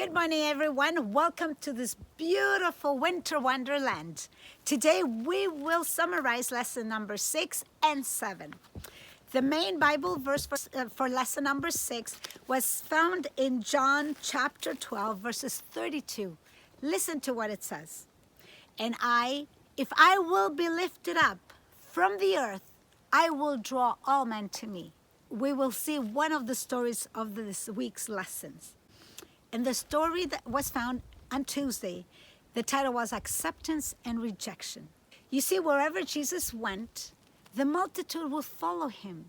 Good morning, everyone. Welcome to this beautiful winter wonderland. Today, we will summarize lesson number 6 and 7. The main Bible verse for lesson number 6 was found in John chapter 12, verses 32. Listen to what it says. And if I will be lifted up from the earth, I will draw all men to me. We will see one of the stories of this week's lessons. And the story that was found on Tuesday, the title was Acceptance and Rejection. You see, wherever Jesus went, the multitude will follow him.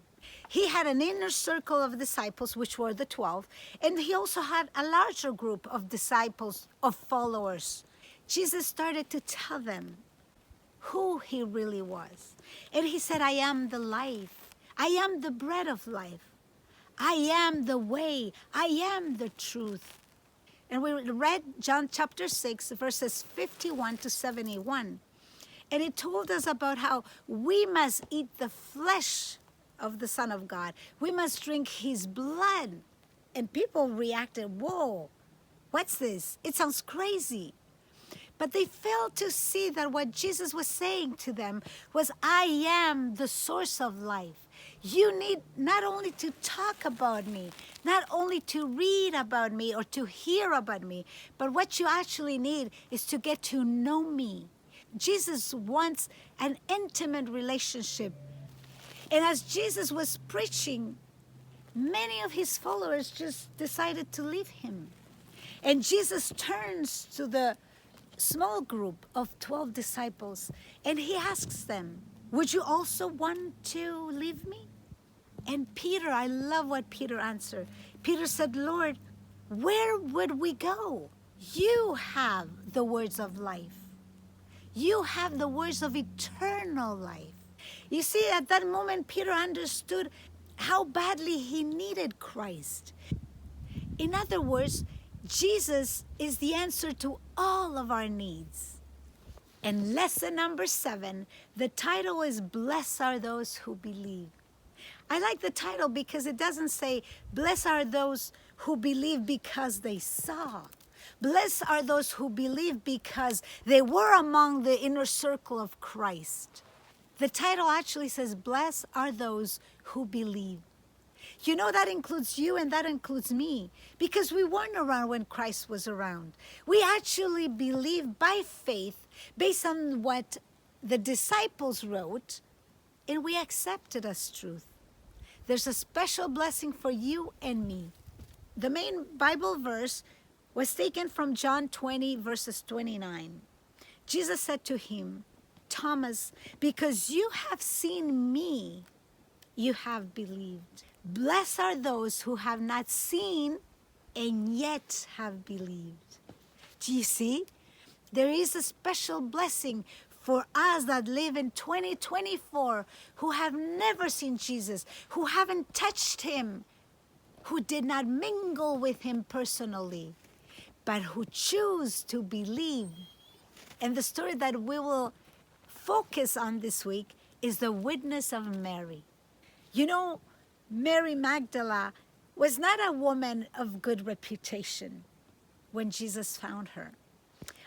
He had an inner circle of disciples, which were the 12, and he also had a larger group of disciples, of followers. Jesus started to tell them who he really was. And he said, I am the life. I am the bread of life. I am the way. I am the truth. And we read John chapter 6, verses 51 to 71. And it told us about how we must eat the flesh of the Son of God. We must drink his blood. And people reacted, whoa, what's this? It sounds crazy. But they failed to see that what Jesus was saying to them was, I am the source of life. You need not only to talk about me, not only to read about me or to hear about me, but what you actually need is to get to know me. Jesus wants an intimate relationship. And as Jesus was preaching, many of his followers just decided to leave him. And Jesus turns to the small group of 12 disciples and he asks them, would you also want to leave me? And Peter, I love what Peter answered. Peter said, Lord, where would we go? You have the words of life. You have the words of eternal life. You see, at that moment, Peter understood how badly he needed Christ. In other words, Jesus is the answer to all of our needs. And lesson number 7, the title is Blessed Are Those Who Believe. I like the title because it doesn't say, blessed are those who believe because they saw. Blessed are those who believe because they were among the inner circle of Christ. The title actually says, blessed are those who believe. You know, that includes you and that includes me, because we weren't around when Christ was around. We actually believe by faith based on what the disciples wrote, and we accept it as truth. There's a special blessing for you and me. The main Bible verse was taken from John 20, verses 29. Jesus said to him, Thomas, because you have seen me, you have believed. Blessed are those who have not seen and yet have believed. Do you see? There is a special blessing for us that live in 2024, who have never seen Jesus, who haven't touched him, who did not mingle with him personally, but who choose to believe. And the story that we will focus on this week is the witness of Mary. You know, Mary Magdalene was not a woman of good reputation when Jesus found her.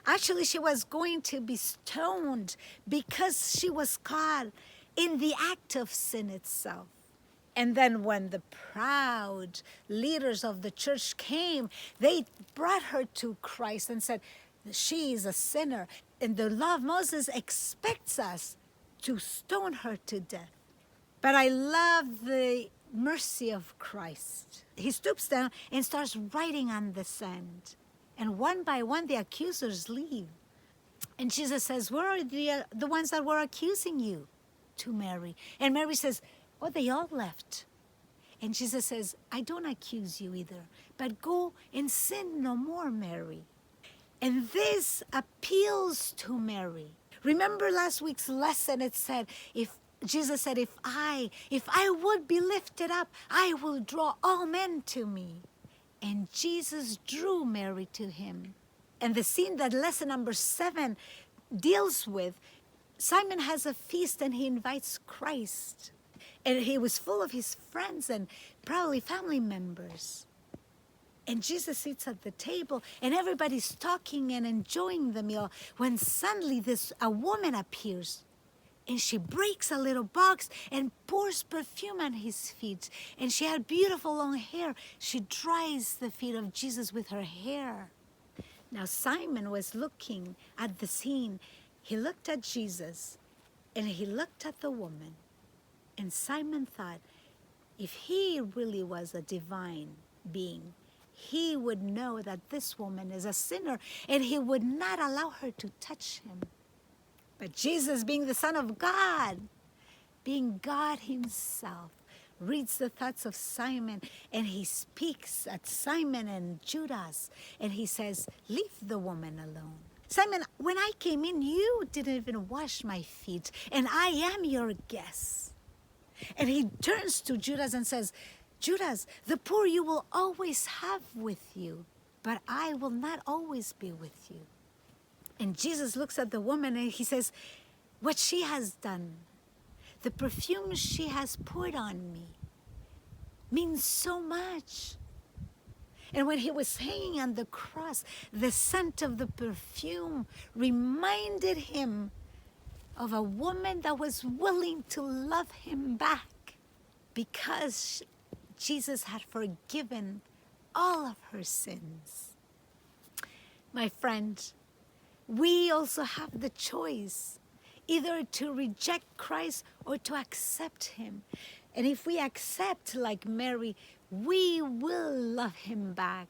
Actually, she was going to be stoned because she was caught in the act of sin itself. And then when the proud leaders of the church came, they brought her to Christ and said, she is a sinner. And the law of Moses expects us to stone her to death. But I love the mercy of Christ. He stoops down and starts writing on the sand. And one by one, the accusers leave. And Jesus says, where are the ones that were accusing you? To Mary. And Mary says, oh, they all left. And Jesus says, I don't accuse you either, but go and sin no more, Mary. And this appeals to Mary. Remember last week's lesson, it said, Jesus said, if I would be lifted up, I will draw all men to me. And Jesus drew Mary to him. And the scene that lesson number 7 deals with, Simon has a feast and he invites Christ. And he was full of his friends and probably family members. And Jesus sits at the table, and everybody's talking and enjoying the meal, when suddenly a woman appears. And she breaks a little box and pours perfume on his feet. And she had beautiful long hair. She dries the feet of Jesus with her hair. Now Simon was looking at the scene. He looked at Jesus, and he looked at the woman. And Simon thought, if he really was a divine being, he would know that this woman is a sinner, and he would not allow her to touch him. But Jesus, being the Son of God, being God himself, reads the thoughts of Simon, and he speaks at Simon and Judas, and he says, leave the woman alone. Simon, when I came in, you didn't even wash my feet, and I am your guest. And he turns to Judas and says, Judas, the poor you will always have with you, but I will not always be with you. And Jesus looks at the woman and he says, what she has done, the perfume she has poured on me, means so much. And when he was hanging on the cross, the scent of the perfume reminded him of a woman that was willing to love him back because Jesus had forgiven all of her sins. My friend, we also have the choice either to reject Christ or to accept him. And if we accept like Mary, we will love him back.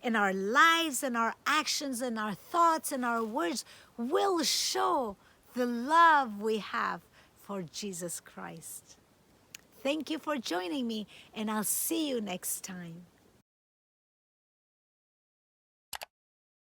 And our lives and our actions and our thoughts and our words will show the love we have for Jesus Christ. Thank you for joining me, and I'll see you next time.